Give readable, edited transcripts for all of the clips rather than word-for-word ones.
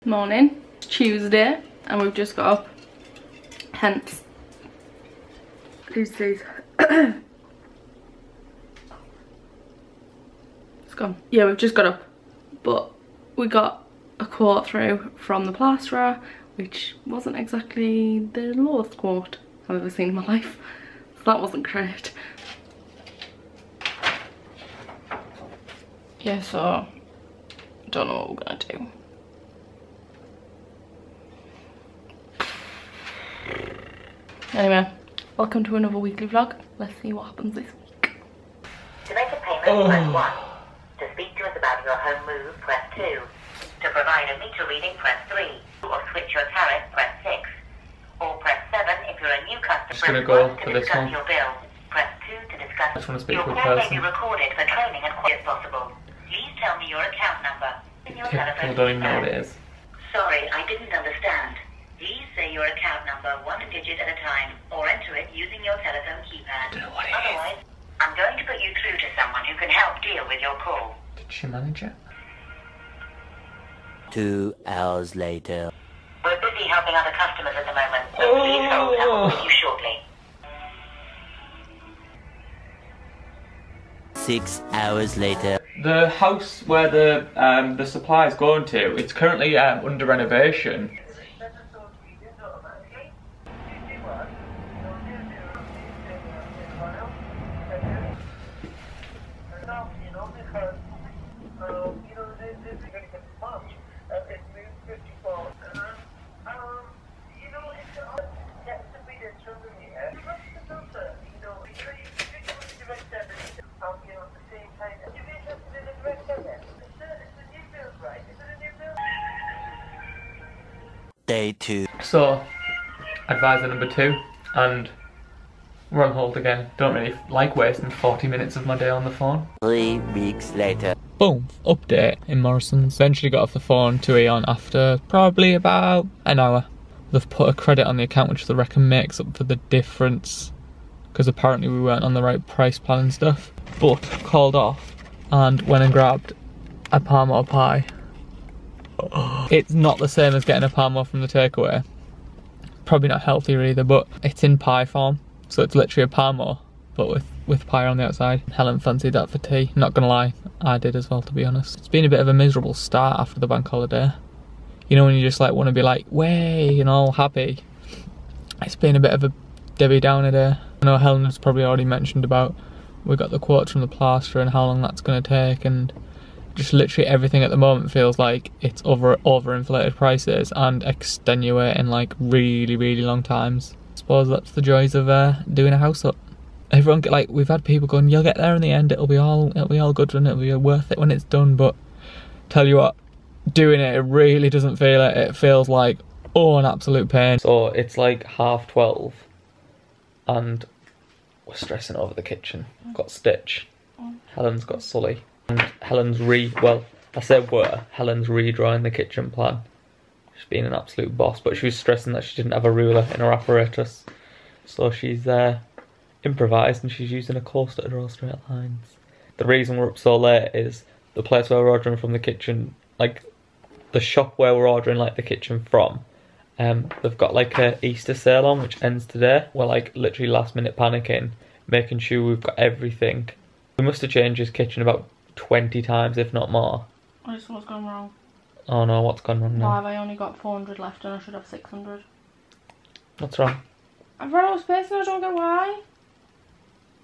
Morning, it's Tuesday, and we've just got up, hence these. It's gone. Yeah, we've just got up, but we got a quote through from the plasterer, which wasn't exactly the lowest quote I've ever seen in my life, so that wasn't great. Yeah, so don't know what we're gonna do. Anyway, welcome to another weekly vlog. Let's see what happens this week. To make a payment, press 1. To speak to us about your home move, press 2. To provide a meter reading, press 3. Or switch your tariff, press 6. Or press 7 if you're a new customer. Just gonna go for this one. Your bill. Press 2 to discuss. I just want to speak your to a call may person. be recorded for training and quality if possible. Please tell me your account number. In your telephone I don't even know what it is. Sorry, I didn't understand. Please say your account number one digit at a time, or enter it using your telephone keypad. Don't know what it is. Otherwise, I'm going to put you through to someone who can help deal with your call. Kitchen manager? 2 hours later. We're busy helping other customers at the moment, so please hold and we'll with you shortly. 6 hours later. The house where the supply is going to, it's currently under renovation. Day 2. So, advisor number 2, and we're on hold again. Don't really like wasting 40 minutes of my day on the phone. 3 weeks later. Boom, update in Morrison's. Eventually got off the phone to Eon after probably about an hour. They've put a credit on the account which they reckon makes up for the difference, because apparently we weren't on the right price plan and stuff. But called off and went and grabbed a Parmo pie. It's not the same as getting a Parmo from the takeaway. Probably not healthier either, but it's in pie form. So it's literally a Parmo, but with pie on the outside. Helen fancied that for tea. Not gonna lie, I did as well, to be honest. It's been a bit of a miserable start after the bank holiday. You know when you just like want to be like, way, you know, happy. It's been a bit of a Debbie Downer day. I know Helen has probably already mentioned about we got the quotes from the plasterer and how long that's gonna take, and just literally everything at the moment feels like it's overinflated prices and extenuating like really, really long times. I suppose that's the joys of doing a house up. Everyone like we've had people going, you'll get there in the end, it'll be all good and it'll be worth it when it's done, but tell you what, doing it really doesn't feel it. It feels like, oh, an absolute pain. So it's like 12:30 and we're stressing over the kitchen. Got Stitch, Helen's got Sully. And Helen's Helen's redrawing the kitchen plan. She's been an absolute boss, but she was stressing that she didn't have a ruler in her apparatus. So she's improvised and she's using a coaster to draw straight lines. The reason we're up so late is the place where we're ordering from the kitchen, like the shop where we're ordering like the kitchen from, they've got like a Easter sale on which ends today. We're like literally last minute panicking, making sure we've got everything. We must have changed this kitchen about 20 times, if not more. I just what's gone wrong. Oh no, what's gone wrong now? Why have I only got 400 left and I should have 600? What's wrong? I've run out of space and I don't get why.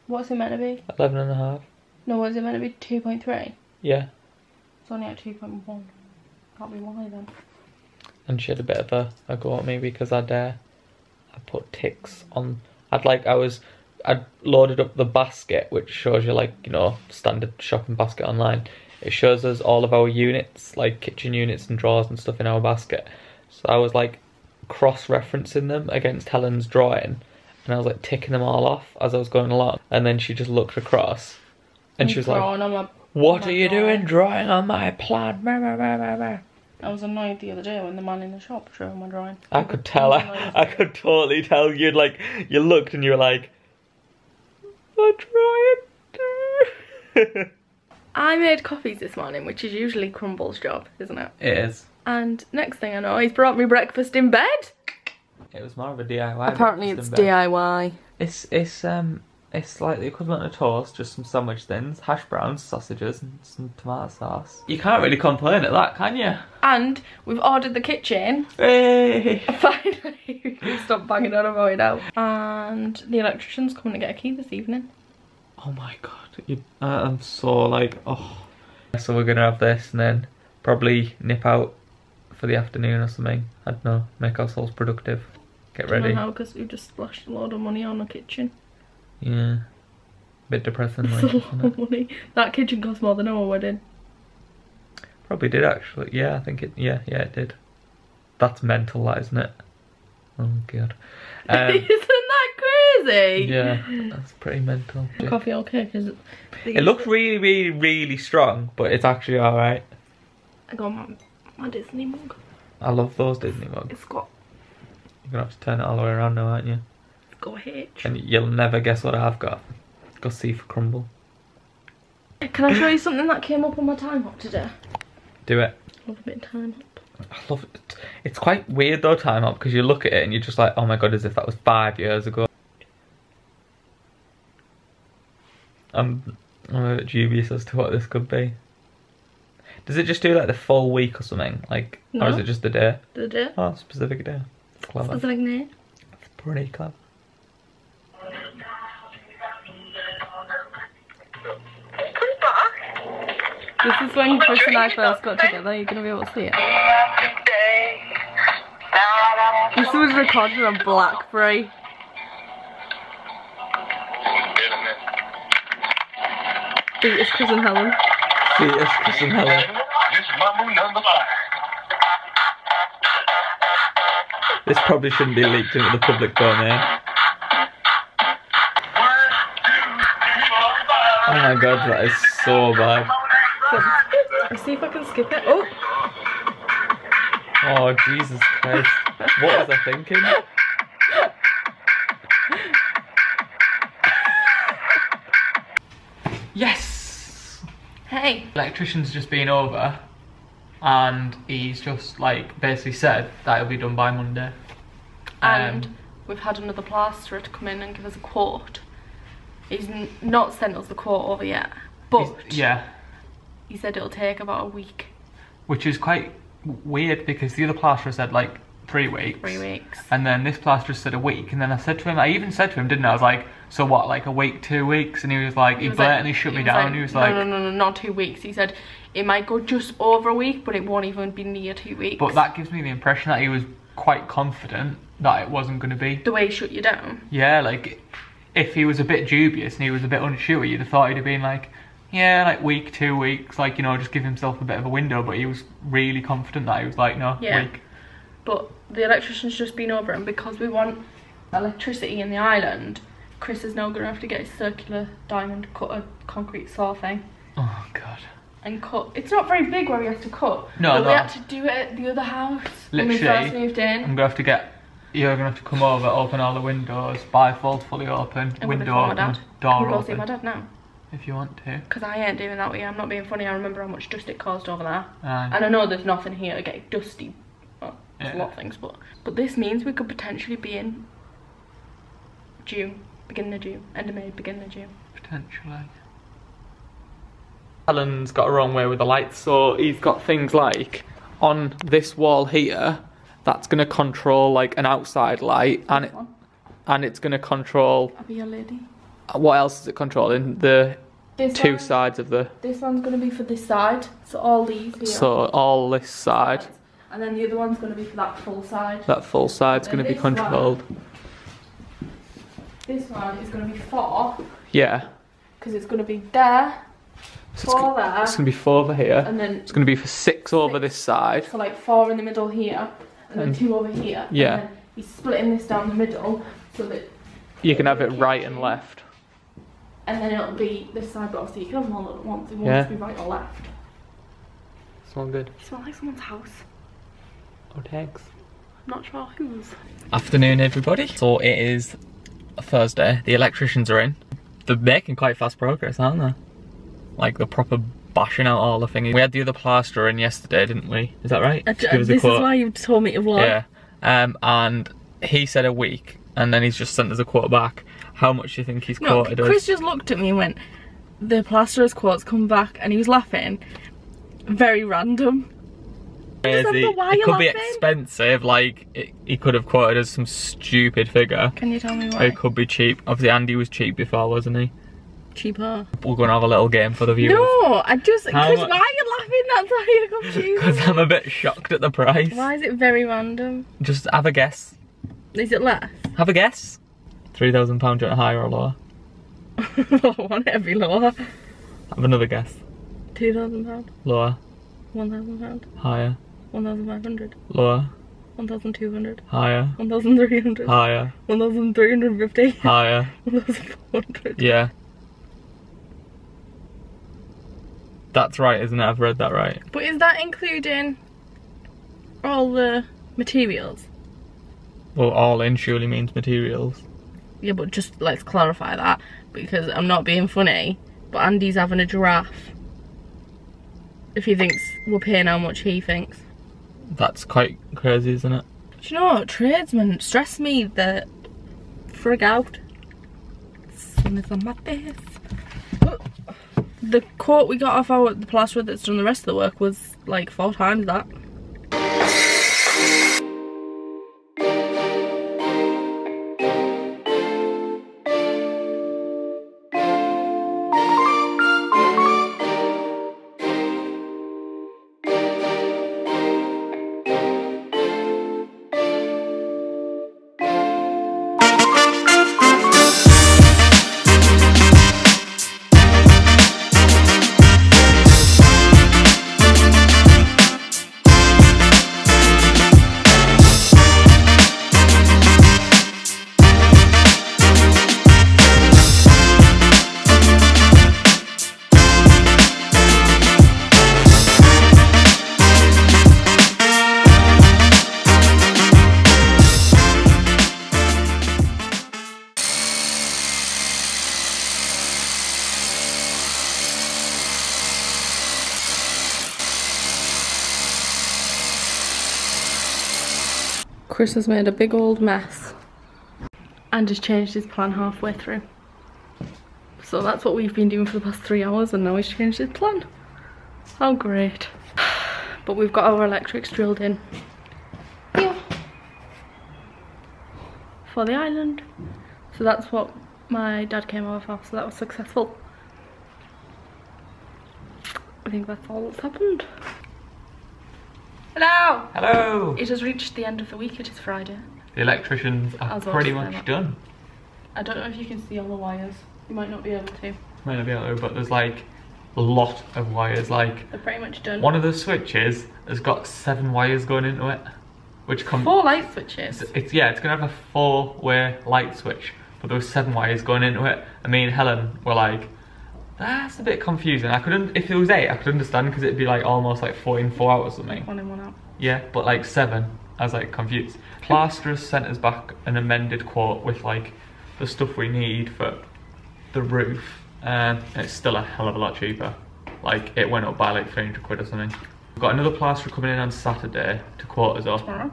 What's it meant to be? 11.5. No, what is it meant to be? 2.3? Yeah. It's only at 2.1. Can't be why then. And she had a bit of a go at me because I put ticks on. I'd loaded up the basket, which shows you like, you know, standard shopping basket online. It shows us all of our units, like kitchen units and drawers and stuff in our basket. So I was like cross-referencing them against Helen's drawing, and I was like ticking them all off as I was going along. And then she just looked across and she was like, what are you doing drawing on my plan? I was annoyed the other day when the man in the shop showed my drawing. I could tell, I could totally tell. You looked and you were like, I'm trying. I made coffees this morning, which is usually Crumbles' job, isn't it? It is. And next thing I know, he's brought me breakfast in bed. It was more of a DIY. Apparently it's DIY. It's like the equivalent of toast, just some sandwich thins, hash browns, sausages, and some tomato sauce. You can't really complain at that, can you? And we've ordered the kitchen. Hey! Finally, we can stop banging on about it now. And the electrician's coming to get a key this evening. Oh my god, I'm so like, oh. So we're gonna have this and then probably nip out for the afternoon or something. I don't know, make ourselves productive. Get ready. I don't know, because we've just splashed a load of money on the kitchen. Yeah. Bit depressing, It's like, a lot of money. That kitchen cost more than our wedding. Probably did actually. Yeah, I think it. Yeah, it did. That's mental, that, isn't it? Oh god. Isn't that crazy? Yeah, that's pretty mental. Coffee okay? Cause it looks really, really, really strong, but it's actually all right. I got my Disney mug. I love those Disney mugs. It's got. You're gonna have to turn it all the way around now, aren't you? It's got H. And you'll never guess what I've got. Got C for crumble. Can I show you something that came up on my time hop today? Do it. Love a bit of time hop. I love it. It's quite weird though, time hop, because you look at it and you're just like, oh my god, as if that was 5 years ago. I'm a bit dubious as to what this could be. Does it just do like the full week or something? Like, no. Or is it just the day? The day. Oh, specific day. Clever. Specific day. It's pretty clever. This is when Chris and I first got together. You're gonna be able to see it. This was recorded on BlackBerry. Beat us, Chris and Helen. Beat us, Chris and Helen. This probably shouldn't be leaked into the public domain. Oh my god, that is so bad. Let's see if I can skip it. Oh! Oh, Jesus Christ. What was I thinking? Yes! Hey! Electrician's just been over and he's just like basically said that it'll be done by Monday. And we've had another plasterer to come in and give us a quote. He's not sent us the quote over yet, but yeah, he said it'll take about a week. Which is quite weird because the other plasterer said like 3 weeks. 3 weeks. And then this plasterer said a week, and then I said to him, I even said to him, didn't I? I was like, so what, like a week, 2 weeks? And he was like, he blatantly shut me down. He was like, no, not 2 weeks. He said it might go just over a week, but it won't even be near 2 weeks. But that gives me the impression that he was quite confident that it wasn't going to be. The way he shut you down? Yeah, like, if he was a bit dubious and he was a bit unsure, you'd have thought he'd have been like, yeah, like week, 2 weeks, like, you know, just give himself a bit of a window, but he was really confident that he was like, no, week. But the electrician's just been over, and because we want electricity in the island, Chris is now going to have to get his circular diamond cutter concrete saw thing. Oh, God. And cut. It's not very big where we have to cut. No, but we had to do it at the other house when we first moved in. I'm going to have to get, you're going to have to come over, open all the windows, bifold fully open, window open, door open. Go see my dad now. If you want to. Because I ain't doing that with you. I'm not being funny. I remember how much dust it caused over there. And I know there's nothing here to get dusty. Well, there's a lot of things, but this means we could potentially be in June, beginning of June, end of May, beginning of June. Potentially. Alan's got a wrong way with the lights, so he's got things like on this wall here that's going to control like an outside light, and it's going to control. I'll be your lady. What else is it controlling? The two sides of the. This one's going to be for this side, so all these here. So all this side. And then the other one's going to be for that full side. That full side's going to be controlled. This one is going to be 4. Yeah. Because it's going to be there, So 4 there. It's going to be 4 over here. And then it's going to be for 6 over this side. So like 4 in the middle here, and then 2 over here. Yeah. And then he's splitting this down the middle so that you can have it right and left. And then it'll be this side, but obviously you can have them all at once. It won't be right or left. Smell good. It smells like someone's house. Or tags. I'm not sure whose. Afternoon, everybody. So it is a Thursday. The electricians are in. They're making quite fast progress, aren't they? Like the proper bashing out all the thingies. We had the other plasterer in yesterday, didn't we? Is that right? This is why you told me to vlog. Yeah. And he said a week, and then he's just sent us a quote back. How much do you think he's quoted us? Chris just looked at me and went, the plasterer's quote's come back, and he was laughing. Very random. Crazy. It could be expensive, like he could have quoted us some stupid figure. Can you tell me why? It could be cheap. Obviously Andy was cheap before, wasn't he? Cheaper. We're going to have a little game for the viewers. No, Chris, why are you laughing? That's why you're confused. Because I'm a bit shocked at the price. Why is it very random? Just have a guess. Is it less? Have a guess. £3,000, do you want higher or lower? I want it to be lower. Have another guess. £2,000. Lower. £1,000. Higher. 1,500. Lower. 1,200. Higher. 1,300. Higher. 1,350. Higher. 1,400. Yeah. That's right, isn't it? I've read that right. But is that including all the materials? Well, all in surely means materials. Yeah, but just let's clarify that, because I'm not being funny, but Andy's having a giraffe. If he thinks we're paying how much he thinks. That's quite crazy, isn't it? Do you know what? Tradesmen stress me the frig out. Sun is on my face. The quote we got off the plasterer that's done the rest of the work was like 4 times that. Chris has made a big old mess and has changed his plan halfway through. So that's what we've been doing for the past 3 hours, and now he's changed his plan. How great. But we've got our electrics drilled in here for the island. So that's what my dad came over for, so that was successful. I think that's all that's happened. Hello! Hello! It has reached the end of the week, it is Friday. The electricians are pretty much done. I don't know if you can see all the wires. You might not be able to. Might not be able to, but there's like a lot of wires. Like, they're pretty much done. One of the switches has got 7 wires going into it, which come 4 light switches. It's gonna have a 4-way light switch, but there was 7 wires going into it. And me and Helen were like, that's a bit confusing. I couldn't, if it was 8, I could understand, because it'd be like almost like 4 in, 4 out or something. 1 in, 1 out. Yeah, but like 7, I was like confused. Plasterers sent us back an amended quote with like the stuff we need for the roof, and it's still a hell of a lot cheaper. Like, it went up by like 300 quid or something. We've got another plasterer coming in on Saturday to quote us up. Tomorrow?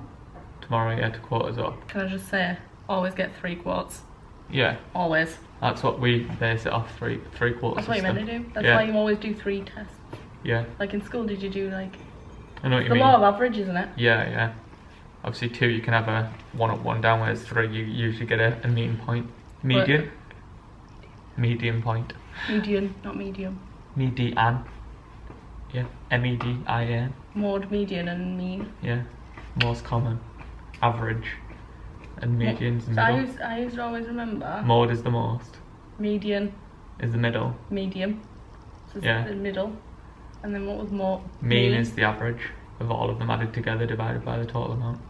Tomorrow, yeah, to quote us up. Can I just say, always get 3 quotes. Yeah. Always. That's what we base it off, three quotes. That's what you're meant to do. That's why you always do 3 tests. Yeah. Like in school, did you do like... I know what you mean. The law of average, isn't it? Yeah, yeah. Obviously 2 you can have a 1 up, 1 down, whereas 3 you usually get a mean point. Median. Median point. Median, not medium. Median. Yeah. M-E-D-I-N. Mode, median and mean. Yeah. Most common. Average. And median's the middle. So I used to always remember. Mode is the most. Median. Is the middle. Medium. So yeah. The middle. And then what was more? Mean is the average of all of them added together divided by the total amount.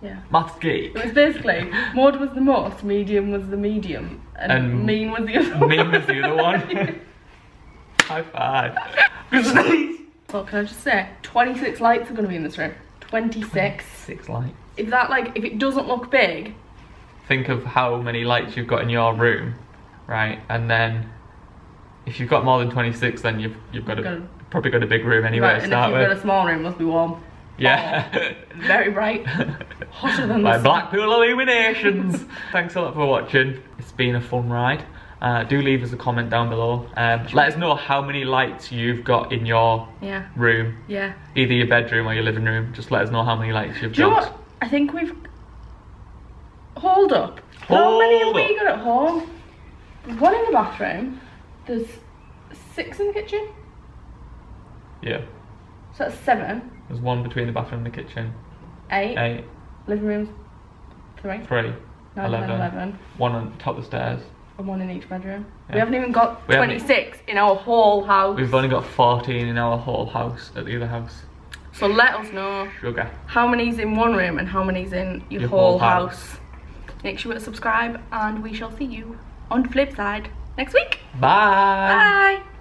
Yeah. Maths geek. It was basically, mode was the most, medium was the medium, and mean was the other one. Mean was the other one. High five. So can I just say, 26 lights are going to be in this room. 26. 26 lights. If that, like, if it doesn't look big. Think of how many lights you've got in your room, right? And then if you've got more than 26, then you've probably got a big room anyway Right, to and start if you've with. got a small room, it must be warm. Yeah. Oh, very bright. Hotter than By the sun. Blackpool Illuminations. Thanks a lot for watching. It's been a fun ride. Do leave us a comment down below. Let us know how many lights you've got in your room. Yeah. Either your bedroom or your living room. Just let us know how many lights you've got. Do you know what? I think we've... Hold up. How many have we got at home? There's one in the bathroom. There's 6 in the kitchen. Yeah. So that's 7. There's 1 between the bathroom and the kitchen. 8. 8. Living room's 3. 3. 9, 10, 11. 1 on top of the stairs. And 1 in each bedroom. Yeah. We haven't even got 26 in our whole house. We've only got 14 in our whole house at the other house. So let us know Sugar. how many's in one room and how many's in your whole house. Make sure to subscribe and we shall see you on the flip side next week. Bye. Bye.